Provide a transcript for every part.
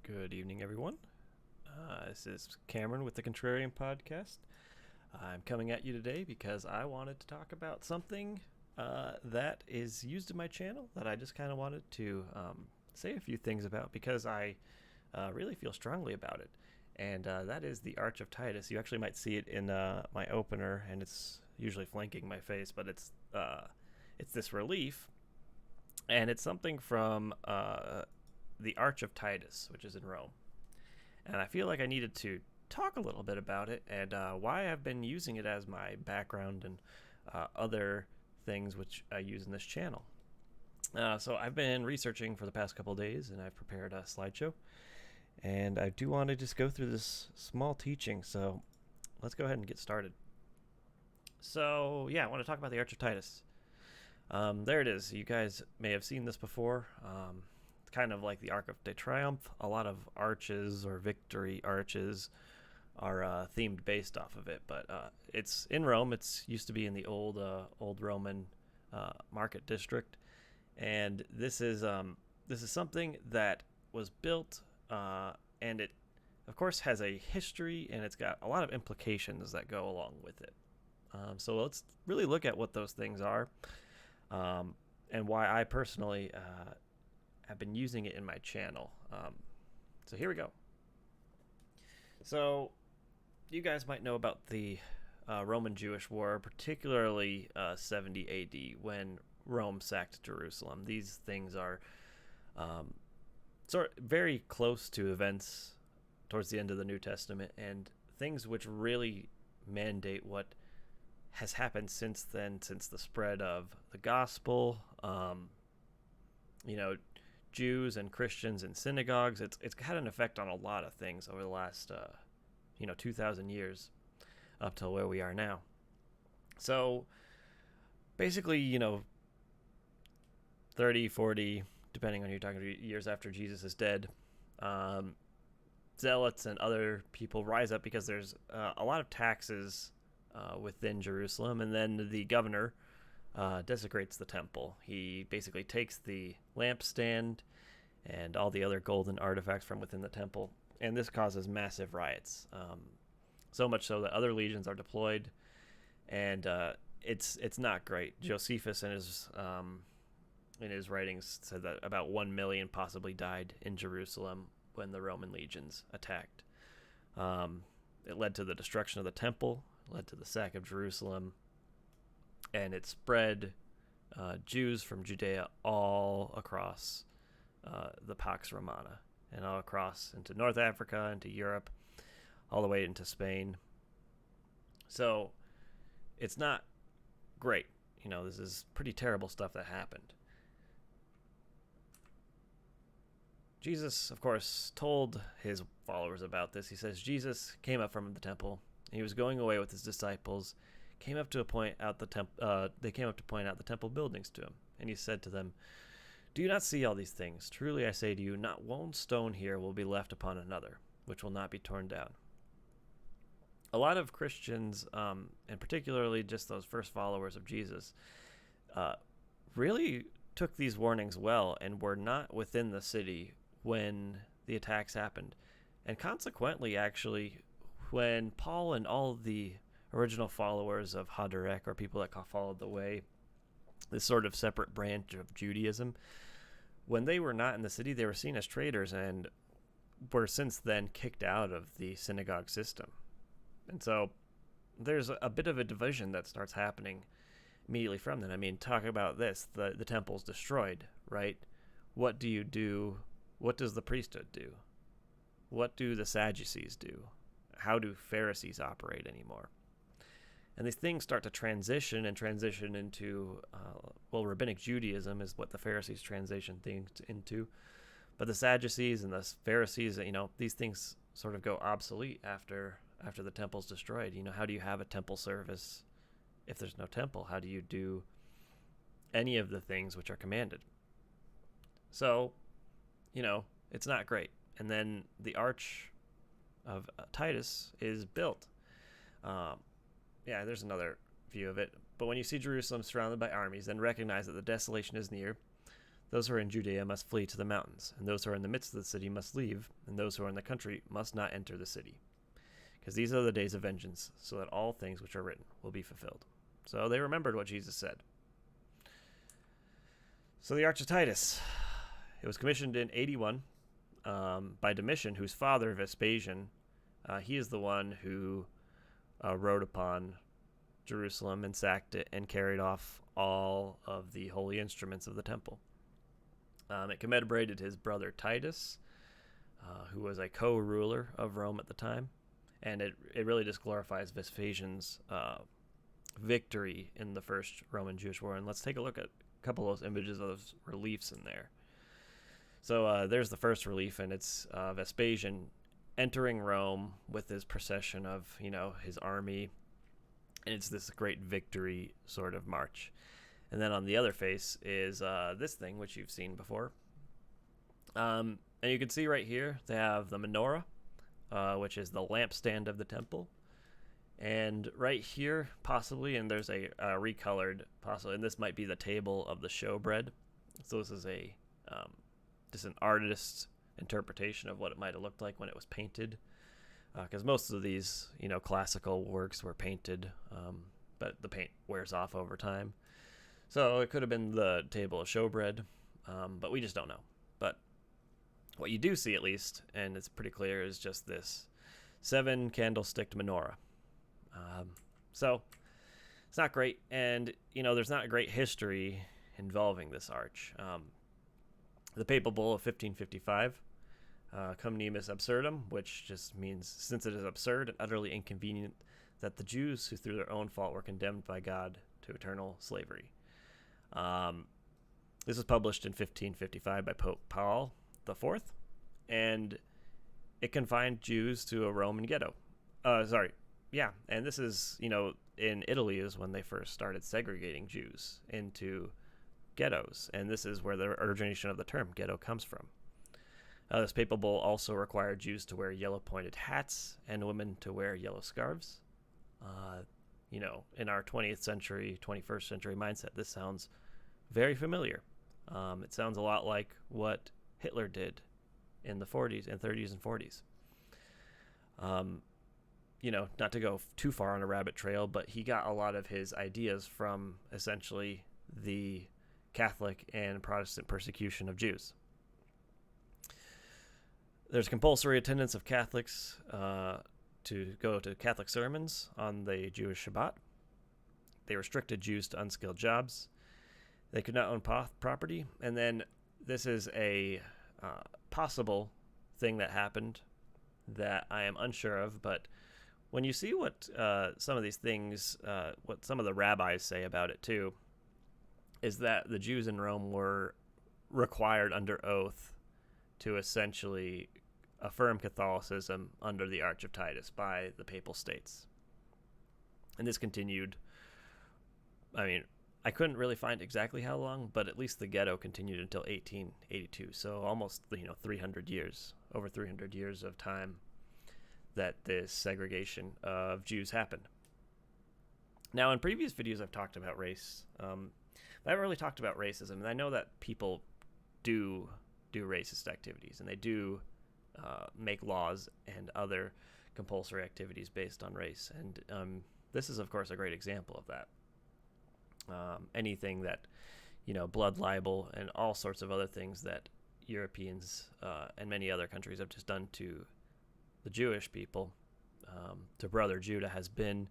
Good evening, everyone. This is Cameron with the Contrarian Podcast. I'm coming at you today because I wanted to talk about something that is used in my channel that I just kind of wanted to say a few things about because I really feel strongly about it. And that is the Arch of Titus. You actually might see it in my opener, and it's usually flanking my face, but it's this relief, and it's something from the Arch of Titus, which is in Rome. And I feel like I needed to talk a little bit about it and why I've been using it as my background and other things which I use in this channel. So I've been researching for the past couple of days, and I've prepared a slideshow. And I do want to just go through this small teaching, so let's go ahead and get started. So, yeah, I want to talk about the Arch of Titus. There it is. You guys may have seen this before. It's kind of like the Arc of Triomphe. A lot of arches or victory arches are themed based off of it, but it's in Rome. It's used to be in the old Roman market district, and this is something that was built, and it, of course, has a history, and it's got a lot of implications that go along with it. So let's really look at what those things are, and why I personally have been using it in my channel. So here we go. So you guys might know about the Roman Jewish War, particularly 70 AD when Rome sacked Jerusalem. These things are sort of very close to events towards the end of the New Testament, and things which really mandate what has happened since then, since the spread of the gospel. Jews and Christians in synagogues. It's had an effect on a lot of things over the last 2,000 years up till where we are now. So basically, 30, 40, depending on who you're talking to, years after Jesus is dead, zealots and other people rise up because there's a lot of taxes within Jerusalem, and then the governor desecrates the temple. He basically takes the lampstand and all the other golden artifacts from within the temple, and this causes massive riots. So much so that other legions are deployed, and it's not great. Josephus in his writings said that about 1 million possibly died in Jerusalem when the Roman legions attacked. It led to the destruction of the temple, led to the sack of Jerusalem, and it spread Jews from Judea all across the Pax Romana, and all across into North Africa, into Europe, all the way into Spain. So it's not great. This is pretty terrible stuff that happened. Jesus, of course, told his followers about this. He says Jesus came up from the temple. He was going away with his disciples. Came up to point out the temple buildings to him, and he said to them, "Do you not see all these things? Truly I say to you, not one stone here will be left upon another, which will not be torn down." A lot of Christians, and particularly just those first followers of Jesus, really took these warnings well and were not within the city when the attacks happened. And consequently, actually, when Paul and all the original followers of Haderech, or people that followed the way, this sort of separate branch of Judaism, when they were not in the city, they were seen as traitors and were since then kicked out of the synagogue system. And so there's a bit of a division that starts happening immediately from then. I mean, talk about this. The temple's destroyed, right? What do you do? What does the priesthood do? What do the Sadducees do? How do Pharisees operate anymore? And these things start to transition into, rabbinic Judaism is what the Pharisees transition things into. But the Sadducees and the Pharisees, these things sort of go obsolete after the temple's destroyed. How do you have a temple service if there's no temple? How do you do any of the things which are commanded? So, it's not great. And then the Arch of Titus is built. There's another view of it. But when you see Jerusalem surrounded by armies, then recognize that the desolation is near. Those who are in Judea must flee to the mountains, and those who are in the midst of the city must leave, and those who are in the country must not enter the city. Because these are the days of vengeance, so that all things which are written will be fulfilled. So they remembered what Jesus said. So the Arch of Titus. It was commissioned in 81 by Domitian, whose father, Vespasian, he is the one who rode upon Jerusalem and sacked it and carried off all of the holy instruments of the temple. It commemorated his brother Titus, who was a co-ruler of Rome at the time. And it really just glorifies Vespasian's victory in the First Roman-Jewish War. And let's take a look at a couple of those images of those reliefs in there. So there's the first relief, and it's Vespasian entering Rome with his procession of, his army. And it's this great victory sort of march. And then on the other face is this thing, which you've seen before. And you can see right here, they have the menorah, which is the lampstand of the temple. And right here, possibly, and there's a recolored, possibly, and this might be the table of the showbread. So this is just an artist's interpretation of what it might have looked like when it was painted. Because most of these, classical works were painted, but the paint wears off over time. So it could have been the table of showbread, but we just don't know. But what you do see, at least, and it's pretty clear, is just this 7 candlesticked menorah. So it's not great, and there's not a great history involving this arch. The papal bull of 1555, cum nimis absurdum, which just means since it is absurd and utterly inconvenient that the Jews who through their own fault were condemned by God to eternal slavery. This was published in 1555 by Pope Paul IV, and it confined Jews to a Roman ghetto. And this is, in Italy is when they first started segregating Jews into ghettos, and this is where the origination of the term ghetto comes from. This papal bull also required Jews to wear yellow pointed hats and women to wear yellow scarves. In our 20th century, 21st century mindset, this sounds very familiar. It sounds a lot like what Hitler did in the 40s and 30s and 40s. Not to go too far on a rabbit trail, but he got a lot of his ideas from essentially the Catholic and Protestant persecution of Jews. There's compulsory attendance of Catholics to go to Catholic sermons on the Jewish Shabbat. They restricted Jews to unskilled jobs. They could not own property. And then this is a possible thing that happened that I am unsure of, but when you see what some of these things, what some of the rabbis say about it too, is that the Jews in Rome were required under oath to essentially affirm Catholicism under the Arch of Titus by the Papal States. And this continued, I couldn't really find exactly how long, but at least the ghetto continued until 1882. So almost, 300 years, over 300 years of time that this segregation of Jews happened. Now, in previous videos, I've talked about race. I haven't really talked about racism, and I know that people do racist activities, and they do make laws and other compulsory activities based on race. And this is, of course, a great example of that. Anything that, blood libel and all sorts of other things that Europeans and many other countries have just done to the Jewish people, to Brother Judah, has been,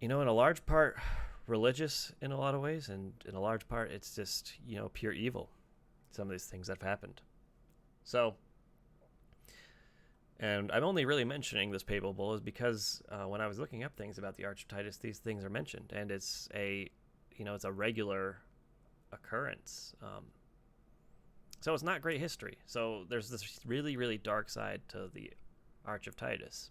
in a large part religious in a lot of ways, and in a large part it's just, pure evil, some of these things that have happened. So, and I'm only really mentioning this papal bull is because when I was looking up things about the Arch of Titus, these things are mentioned, and it's a regular occurrence. So it's not great history. So there's this really, really dark side to the Arch of Titus.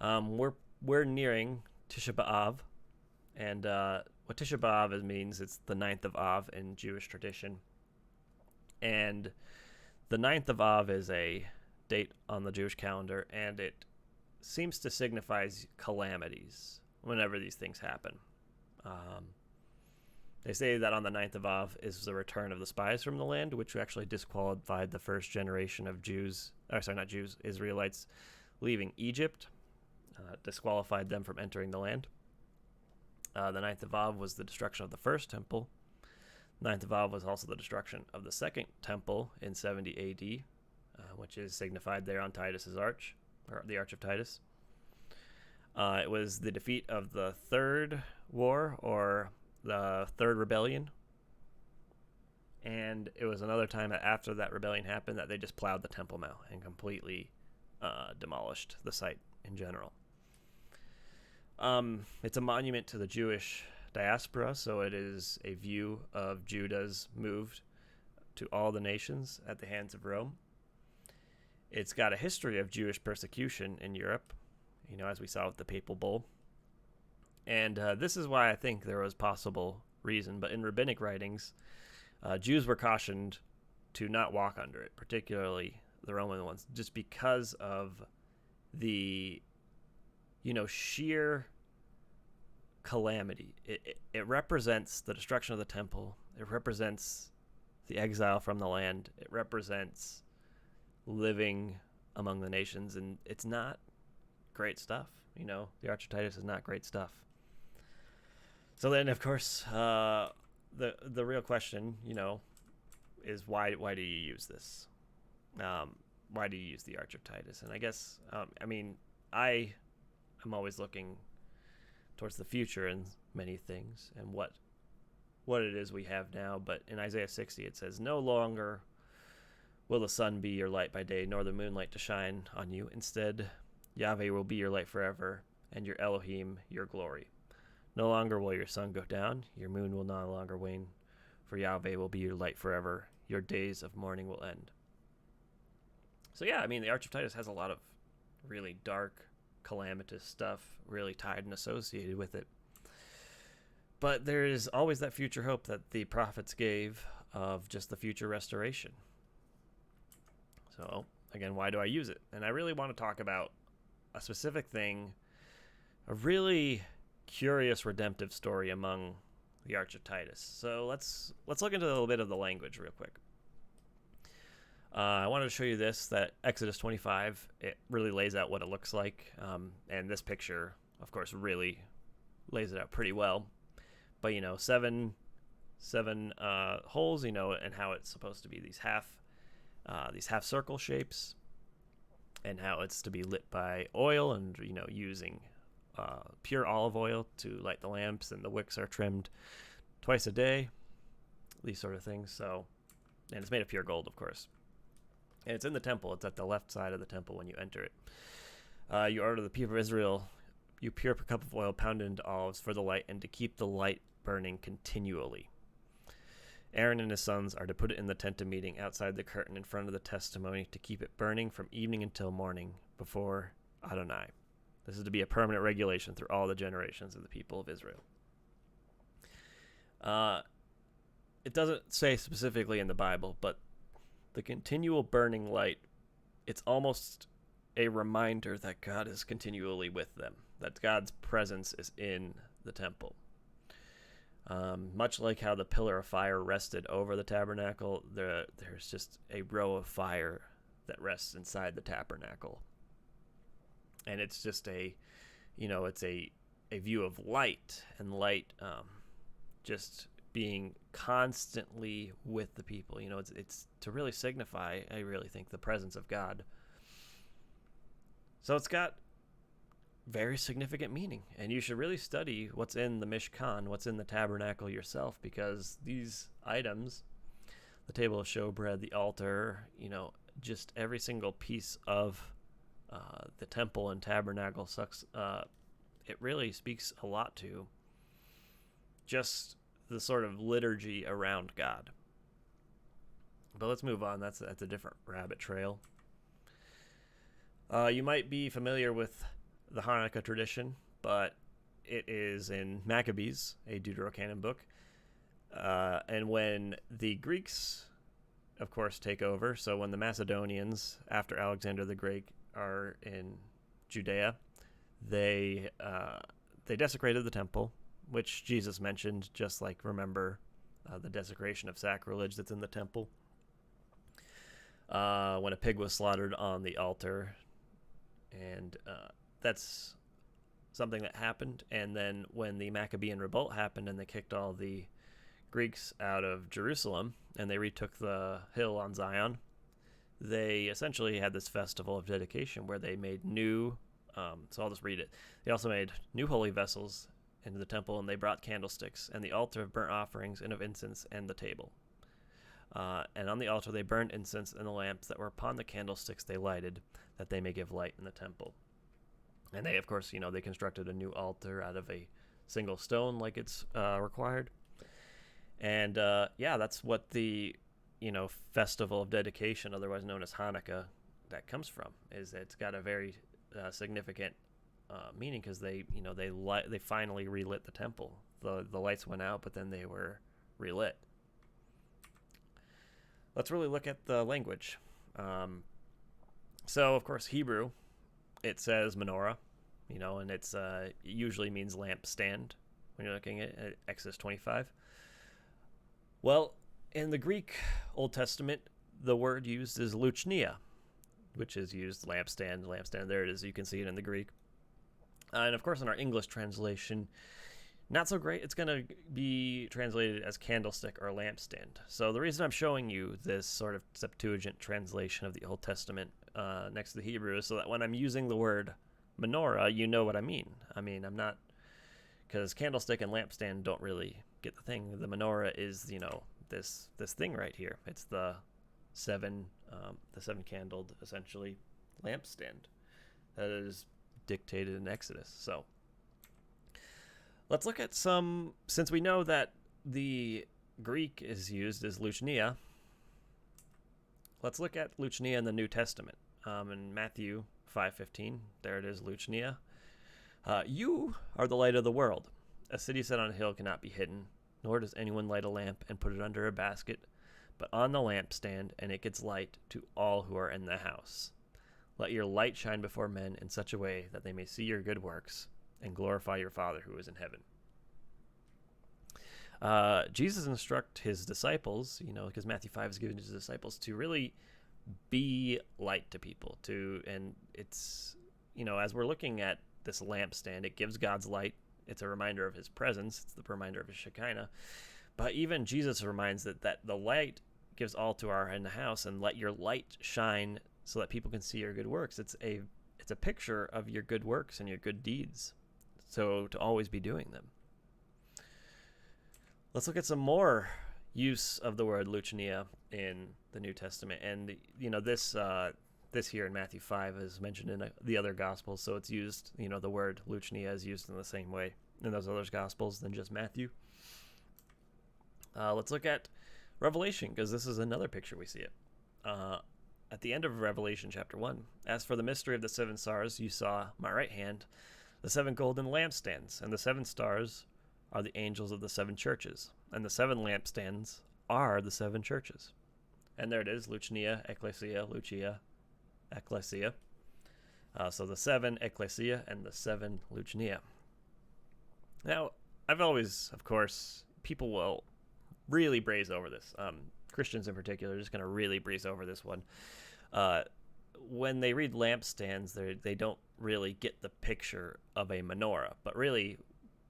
We're nearing Tisha B'Av, and what Tisha B'Av means, it's the 9th of Av in Jewish tradition. And the 9th of Av is a date on the Jewish calendar, and it seems to signify calamities whenever these things happen. They say that on the 9th of Av is the return of the spies from the land, which actually disqualified the first generation of Israelites leaving Egypt, disqualified them from entering the land. The 9th of Av was the destruction of the first temple. 9th of Av was also the destruction of the second temple in 70 AD, which is signified there on Titus's arch, or the Arch of Titus. It was the defeat of the third war, or the third rebellion. And it was another time after that rebellion happened that they just plowed the Temple Mount and completely demolished the site in general. It's a monument to the Jewish diaspora, so it is a view of Judah's move to all the nations at the hands of Rome. It's got a history of Jewish persecution in Europe, as we saw with the Papal Bull. And this is why I think there was possible reason, but in rabbinic writings, Jews were cautioned to not walk under it, particularly the Roman ones, just because of the, sheer calamity. It represents the destruction of the temple. It represents the exile from the land. It represents living among the nations, and it's not great stuff. The Arch of Titus is not great stuff. So then, of course, the real question, is why do you use this? Why do you use the Arch of Titus? And I guess, I'm always looking towards the future in many things and what it is we have now. But in Isaiah 60, it says, "No longer will the sun be your light by day, nor the moonlight to shine on you. Instead, Yahweh will be your light forever, and your Elohim your glory. No longer will your sun go down, your moon will no longer wane, for Yahweh will be your light forever. Your days of mourning will end." So yeah, the Arch of Titus has a lot of really dark, calamitous stuff really tied and associated with it. But there is always that future hope that the prophets gave of just the future restoration. So again, why do I use it? And I really want to talk about a specific thing, a really curious redemptive story among the Arch of Titus. So let's look into a little bit of the language real quick. I wanted to show you that Exodus 25, it really lays out what it looks like. And this picture, of course, really lays it out pretty well. But, seven holes, and how it's supposed to be these half circle shapes, and how it's to be lit by oil and, using pure olive oil to light the lamps, and the wicks are trimmed twice a day, these sort of things. So, and it's made of pure gold, of course. And it's in the temple. It's at the left side of the temple when you enter it. You order the people of Israel, you pour a cup of oil pounded into olives for the light, and to keep the light burning continually. Aaron and his sons are to put it in the tent of meeting outside the curtain in front of the testimony, to keep it burning from evening until morning before Adonai. This is to be a permanent regulation through all the generations of the people of Israel. It doesn't say specifically in the Bible, but the continual burning light, it's almost a reminder that God is continually with them, that God's presence is in the temple. Much like how the pillar of fire rested over the tabernacle, there's just a row of fire that rests inside the tabernacle. And it's just it's a view of light, and light just being constantly with the people. It's to really signify, I really think, the presence of God. So it's got very significant meaning, and you should really study what's in the Mishkan, what's in the tabernacle yourself, because these items, the table of showbread, the altar, just every single piece of the temple and tabernacle, it really speaks a lot to just the sort of liturgy around God. But let's move on. That's a different rabbit trail. You might be familiar with the Hanukkah tradition, but it is in Maccabees, a Deuterocanon book. And when the Greeks, of course, take over, so when the Macedonians, after Alexander the Great, are in Judea, they desecrated the temple. which Jesus mentioned, just like remember the desecration of sacrilege that's in the temple. When a pig was slaughtered on the altar, and that's something that happened. And then when the Maccabean revolt happened and they kicked all the Greeks out of Jerusalem and they retook the hill on Zion, they essentially had this festival of dedication where they made new, so I'll just read it. They also made new holy vessels into the temple, and they brought candlesticks and the altar of burnt offerings and of incense and the table. And on the altar they burned incense, and the lamps that were upon the candlesticks they lighted, that they may give light in the temple. And they, of course, they constructed a new altar out of a single stone like it's required. And, that's what the, festival of dedication, otherwise known as Hanukkah, that comes from, is it's got a very significant meaning, because they finally relit the temple. The lights went out, but then they were relit. Let's really look at the language. So, of course, Hebrew, it says menorah, and it's it usually means lampstand when you're looking at Exodus 25. Well, in the Greek Old Testament, the word used is luchnia, which is used lampstand. There it is. You can see it in the Greek. And, of course, in our English translation, not so great. It's going to be translated as candlestick or lampstand. So the reason I'm showing you this sort of Septuagint translation of the Old Testament next to the Hebrew is so that when I'm using the word menorah, you know what I mean. I'm not, because candlestick and lampstand don't really get the thing. The menorah is, this thing right here. It's the seven candled, essentially, lampstand that is dictated in Exodus. So let's look at since we know that the Greek is used as luchnia, let's look at luchnia in the New Testament. In Matthew 5:15, there it is, luchnia. You are the light of the world. A city set on a hill cannot be hidden, nor does anyone light a lamp and put it under a basket, but on the lampstand, and it gives light to all who are in the house. Let your light shine before men in such a way that they may see your good works and glorify your Father who is in heaven. Jesus instructs his disciples, because Matthew 5 is given to his disciples to really be light to people. And it's, as we're looking at this lampstand, it gives God's light. It's a reminder of his presence. It's the reminder of his Shekinah. But even Jesus reminds that the light gives all to our in the house, and let your light shine so that people can see your good works. It's a picture of your good works and your good deeds. So to always be doing them. Let's look at some more use of the word luchnia in the New Testament. And, this here in Matthew 5 is mentioned in the other Gospels. So it's used, the word luchnia is used in the same way in those other Gospels than just Matthew. Let's look at Revelation, because this is another picture we see it. At the end of Revelation chapter 1, as for the mystery of the seven stars, you saw my right hand, the seven golden lampstands, and the seven stars are the angels of the seven churches, and the seven lampstands are the seven churches. And there it is, luchnia, ecclesia, lucia, ecclesia. So the seven ecclesia and the seven luchnia. Now, I've always, of course, people will really breeze over this. Christians in particular are just going to really breeze over this one. When they read lampstands, they don't really get the picture of a menorah. But really,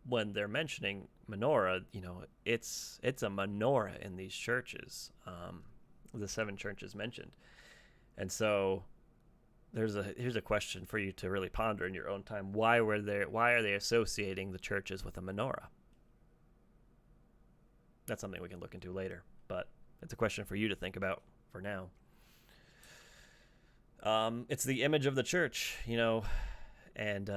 when they're mentioning menorah, it's a menorah in these churches, the seven churches mentioned. And so here's a question for you to really ponder in your own time. Why are they associating the churches with a menorah? That's something we can look into later, but it's a question for you to think about for now. It's the image of the church, and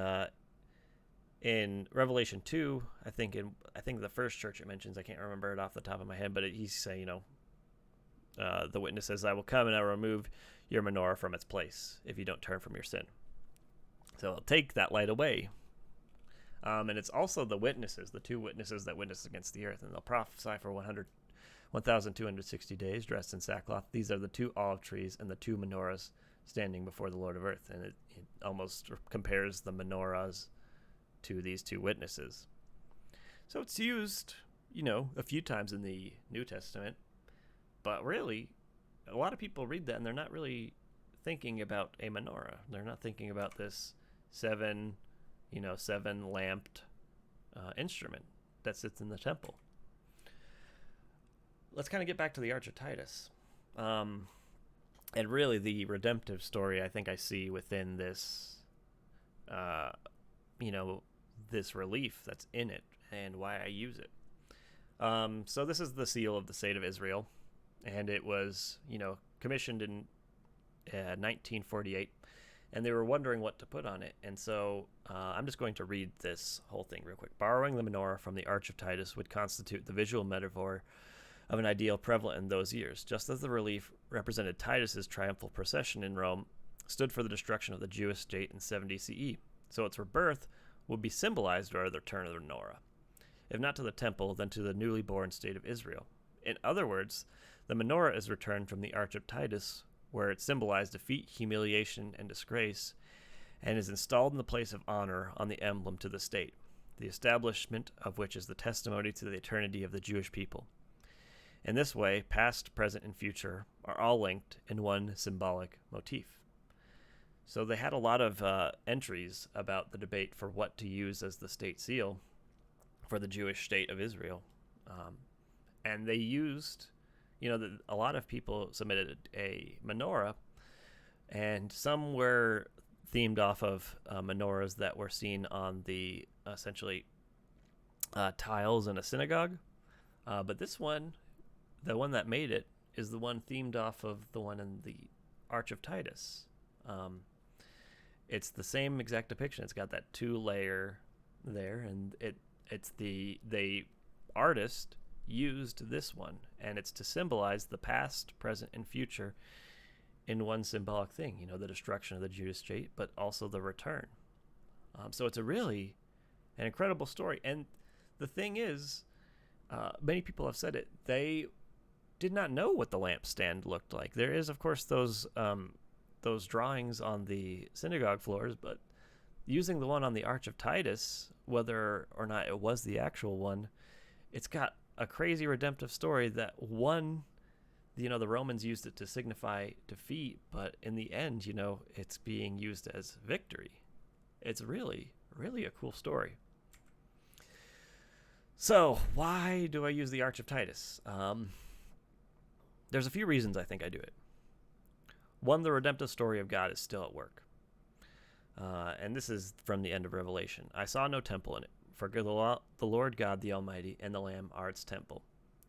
in Revelation 2, I think the first church it mentions, I can't remember it off the top of my head, but he's saying, the witness says, I will come and I will remove your menorah from its place if you don't turn from your sin. So I'll take that light away. And it's also the witnesses, the two witnesses that witness against the earth, and they'll prophesy for 1,260 days dressed in sackcloth. These are the two olive trees and the two menorahs standing before the Lord of earth. And it almost compares the menorahs to these two witnesses. So it's used, a few times in the New Testament, but really, a lot of people read that and they're not really thinking about a menorah. They're not thinking about this seven lamped instrument that sits in the temple. Let's kind of get back to the Arch of Titus. And really the redemptive story I think I see within this, this relief that's in it and why I use it. So this is the seal of the state of Israel, and it was, commissioned in 1948, and they were wondering what to put on it. And so I'm just going to read this whole thing real quick. Borrowing the menorah from the Arch of Titus would constitute the visual metaphor of an ideal prevalent in those years, just as the relief represented Titus's triumphal procession in Rome, stood for the destruction of the Jewish state in 70 CE. So its rebirth would be symbolized by the return of the menorah, if not to the temple, then to the newly born state of Israel. In other words, the menorah is returned from the Arch of Titus, where it symbolized defeat, humiliation, and disgrace, and is installed in the place of honor on the emblem to the state, the establishment of which is the testimony to the eternity of the Jewish people. In this way, past, present, and future are all linked in one symbolic motif. So they had a lot of entries about the debate for what to use as the state seal for the Jewish state of Israel. And they used, a lot of people submitted a menorah, and some were themed off of menorahs that were seen on the, essentially, tiles in a synagogue. But this one, the one that made it, is the one themed off of the one in the Arch of Titus. It's the same exact depiction. It's got that 2-layer there, and it's the artist used this one, and it's to symbolize the past, present, and future in one symbolic thing. The destruction of the Jewish state, but also the return. So it's an incredible story. And the thing is, many people have said it, they did not know what the lampstand looked like. There is, of course, those drawings on the synagogue floors, but using the one on the Arch of Titus, whether or not it was the actual one, it's got a crazy redemptive story that the Romans used it to signify defeat, but in the end, it's being used as victory. It's really, really a cool story. So why do I use the Arch of Titus? There's a few reasons I think I do it. One, the redemptive story of God is still at work. And this is from the end of Revelation. I saw no temple in it, for the Lord God the Almighty and the Lamb are its temple.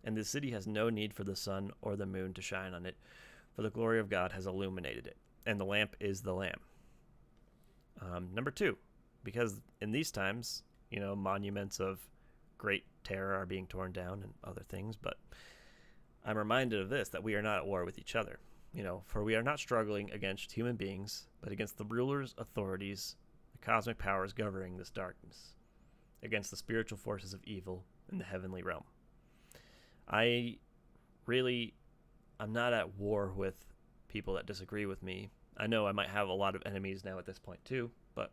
And the city has no need for the sun or the moon to shine on it, for the glory of God has illuminated it, and the lamp is the Lamb. Number two, because in these times, monuments of great terror are being torn down and other things, but I'm reminded of this, that we are not at war with each other. For we are not struggling against human beings, but against the rulers, authorities, the cosmic powers governing this darkness, against the spiritual forces of evil in the heavenly realm. I'm not at war with people that disagree with me. I know I might have a lot of enemies now at this point too, but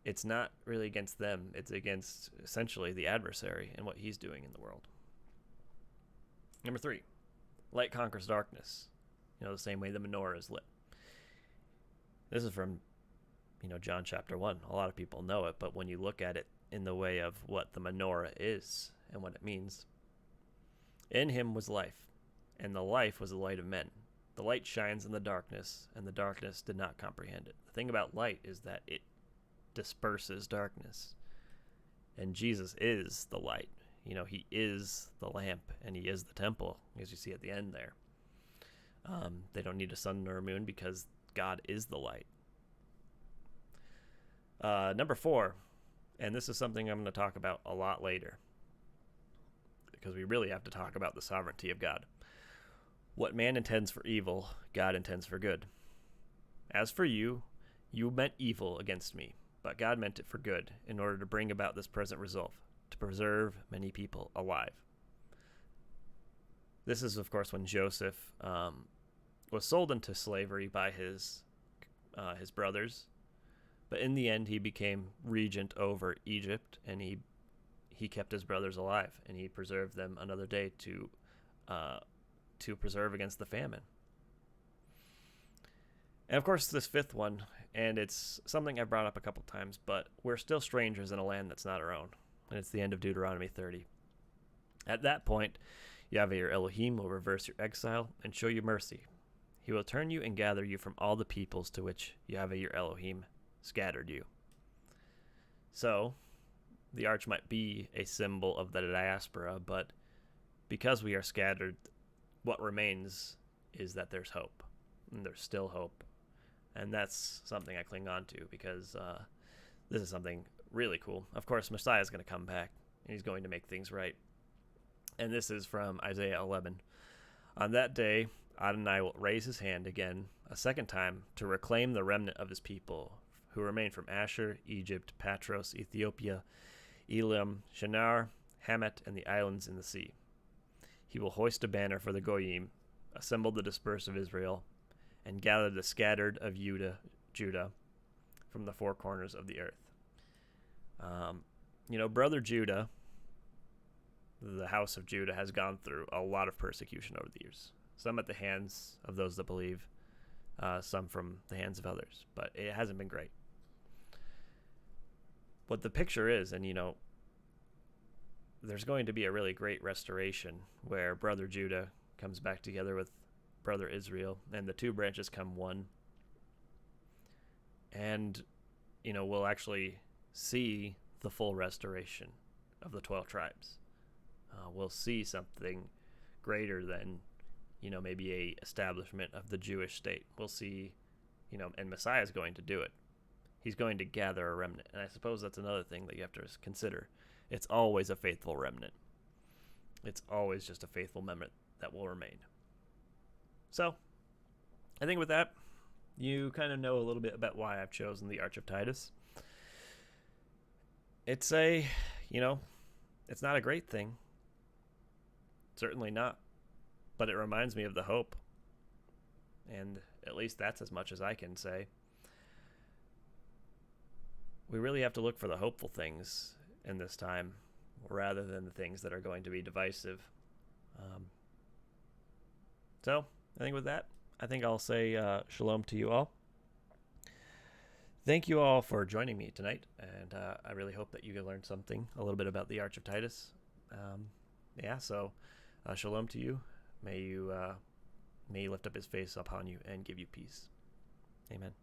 it's not really against them. It's against essentially the adversary and what he's doing in the world. Number three, light conquers darkness. The same way the menorah is lit. This is from, John chapter 1. A lot of people know it, but when you look at it in the way of what the menorah is and what it means, in him was life, and the life was the light of men. The light shines in the darkness, and the darkness did not comprehend it. The thing about light is that it disperses darkness, and Jesus is the light. He is the lamp, and he is the temple, as you see at the end there. They don't need a sun nor a moon because God is the light. Number four, and this is something I'm going to talk about a lot later, because we really have to talk about the sovereignty of God. What man intends for evil, God intends for good. As for you, you meant evil against me, but God meant it for good in order to bring about this present result, to preserve many people alive. This is, of course, when Joseph was sold into slavery by his brothers, but in the end he became regent over Egypt, and he he kept his brothers alive, and he preserved them another day to preserve against the famine. And of course, this fifth one, and it's something I've brought up a couple times, but we're still strangers in a land that's not our own. And it's the end of Deuteronomy 30. At that point, Yahweh your Elohim will reverse your exile and show you mercy. He will turn you and gather you from all the peoples to which Yahweh your Elohim scattered you. So, the arch might be a symbol of the diaspora, but because we are scattered, what remains is that there's hope. And there's still hope. And that's something I cling on to, because this is something really cool. Of course, Messiah is going to come back, and he's going to make things right. And this is from Isaiah 11. On that day, Adonai will raise his hand again, a second time, to reclaim the remnant of his people, who remain from Asher, Egypt, Patros, Ethiopia, Elam, Shinar, Hamat, and the islands in the sea. He will hoist a banner for the Goyim, assemble the dispersed of Israel, and gather the scattered of Judah from the four corners of the earth. Brother Judah, the house of Judah, has gone through a lot of persecution over the years. Some at the hands of those that believe, some from the hands of others. But it hasn't been great. What the picture is, and there's going to be a really great restoration where Brother Judah comes back together with Brother Israel, and the two branches come one. And, we'll actually see the full restoration of the 12 tribes. We'll see something greater than, maybe a establishment of the Jewish state. We'll see, and Messiah is going to do it. He's going to gather a remnant. And I suppose that's another thing that you have to consider. It's always a faithful remnant. It's always just a faithful remnant that will remain. So, I think with that, you kind of know a little bit about why I've chosen the Arch of Titus. It's it's not a great thing. Certainly not. But it reminds me of the hope. And at least that's as much as I can say. We really have to look for the hopeful things in this time, rather than the things that are going to be divisive. So, I think with that, I'll say shalom to you all. Thank you all for joining me tonight, and I really hope that you can learn something, a little bit about the Arch of Titus. So shalom to you. May he lift up his face upon you and give you peace. Amen.